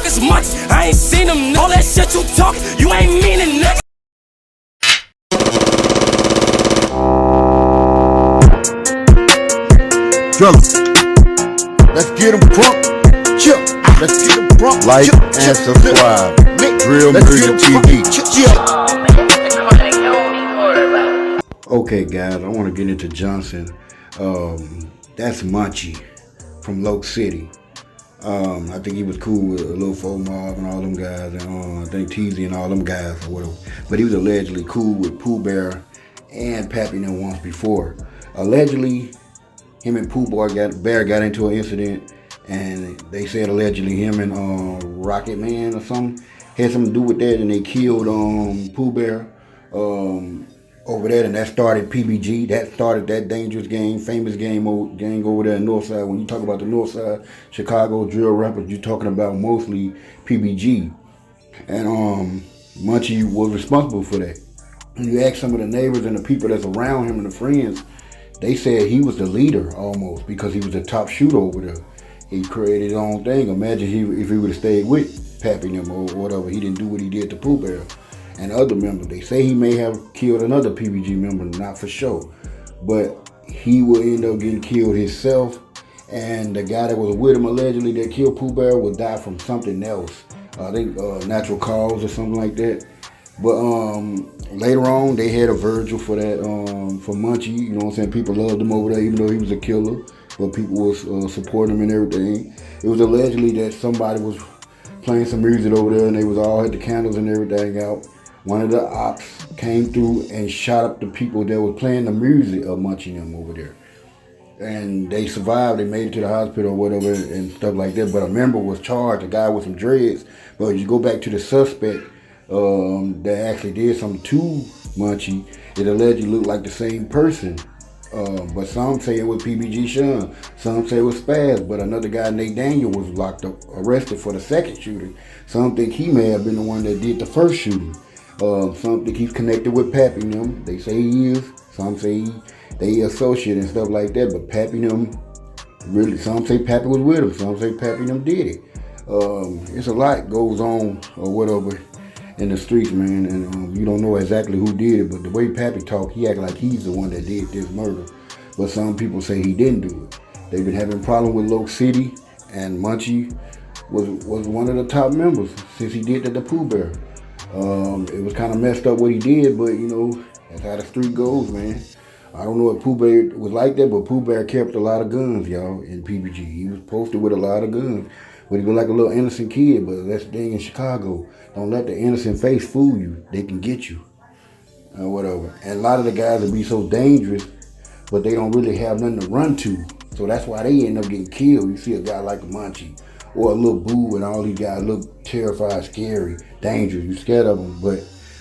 niggas much. I ain't seen them. All that shit you talk, you ain't meaning nigga. Fellas, let's get them crunk. Chill. Let's get them crunk. Like and subscribe. Real Music TV. Okay, guys, I want to get into Johnson. That's Muncie from Loc City. I think he was cool with a little Faux Mob and all them guys, and I think Teezy and all them guys or whatever. But he was allegedly cool with Pooh Bear and Pappy them once before. Allegedly, him and Pooh Bear got into an incident, and they said allegedly him and Rocket Man or something had something to do with that, and they killed Pooh Bear over there, and that started PBG. That started that dangerous gang, famous gang over there in Northside. When you talk about the Northside Chicago drill rappers, you're talking about mostly PBG, and Muncie was responsible for that. When you ask some of the neighbors and the people that's around him and the friends, they said he was the leader almost because he was the top shooter over there. He created his own thing. Imagine if he would have stayed with Pappy and them or whatever. He didn't do what he did to Pooh Bear and other members. They say he may have killed another PBG member, not for sure. But he will end up getting killed himself. And the guy that was with him allegedly that killed Pooh Bear will die from something else. I think natural cause or something like that. But later on, they had a vigil for that, for Muncie. You know what I'm saying? People loved him over there, even though he was a killer. But people was supporting him and everything. It was allegedly that somebody was playing some music over there, and they was all had the candles and everything out. One of the ops came through and shot up the people that was playing the music of Muncie and them over there. And they survived. They made it to the hospital or whatever and stuff like that. But a member was charged, a guy with some dreads. But if you go back to the suspect, that actually did something to Muncie, it allegedly looked like the same person. But some say it was PBG Sean, some say it was Spaz, but another guy, Nate Daniel, was arrested for the second shooting. Some think he may have been the one that did the first shooting. Some think he's connected with Pappy and them. They say he is. Some say they associate and stuff like that, but Pappy and them, really, some say Pappy was with him, some say Pappy and them did it. It's a lot goes on or whatever in the streets, man, and you don't know exactly who did it, but the way Pappy talk, he act like he's the one that did this murder. But some people say he didn't do it. They've been having problems with Loc City, and Muncie was one of the top members since he did that to Pooh Bear. It was kind of messed up what he did, but you know, that's how the street goes, man. I don't know if Pooh Bear was like that, but Pooh Bear kept a lot of guns, y'all, in PBG. He was posted with a lot of guns. But he was like a little innocent kid, but that's the thing in Chicago. Don't let the innocent face fool you. They can get you. Or whatever. And a lot of the guys will be so dangerous, but they don't really have nothing to run to. So that's why they end up getting killed. You see a guy like Muncie or a little Boo, and all these guys look terrified, scary, dangerous. You're scared of them. But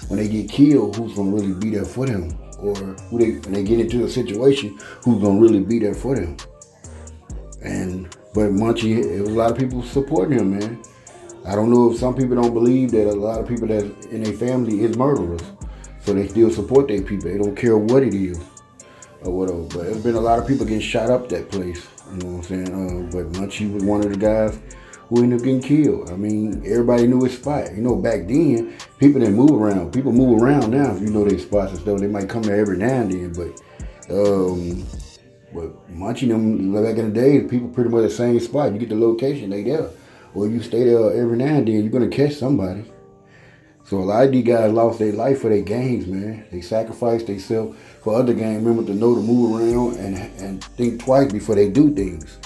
when they get killed, who's going to really be there for them? Or when they get into a situation, who's going to really be there for them? But Muncie, it was a lot of people supporting him, man. I don't know if some people don't believe that a lot of people that in their family is murderers. So they still support their people. They don't care what it is or whatever. But there's been a lot of people getting shot up that place. You know what I'm saying? But Muncie was one of the guys who ended up getting killed. I mean, everybody knew his spot. You know, back then, people didn't move around. People move around now if you know their spots and stuff. They might come there every now and then, but Muncie them back in the day, people pretty much the same spot. You get the location, they there. Or you stay there every now and then, you're gonna catch somebody. So a lot of these guys lost their life for their gangs, man. They sacrificed themselves for other gang members to know to move around and think twice before they do things.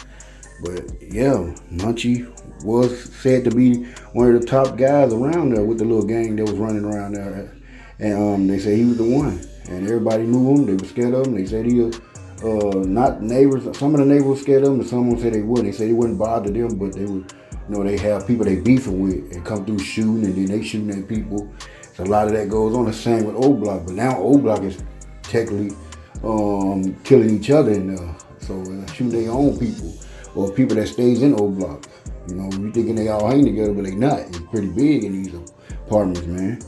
But yeah, Muncie was said to be one of the top guys around there with the little gang that was running around there. And they said he was the one. And everybody knew him, they were scared of him. They said he was not neighbors. Some of the neighbors were scared of him, and some said they wouldn't. They said they wouldn't bother them, but they would, you know, they have people they beefing with and come through shooting, and then they shooting at people. So a lot of that goes on. The same with O Block, but now O Block is technically killing each other in there. So shooting their own people or people that stays in O Block. You know, you thinking they all hang together, but they not. It's pretty big in these apartments, man.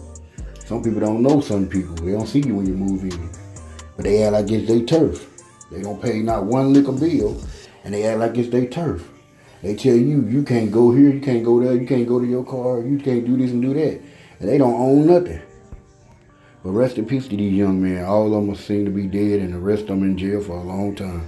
Some people don't know some people. They don't see you when you move in, but they act like it's their turf. They don't pay not one lick of bill, and they act like it's their turf. They tell you, you can't go here, you can't go there, you can't go to your car, you can't do this and do that. And they don't own nothing. But rest in peace to these young men. All of them seem to be dead, and the rest of them in jail for a long time.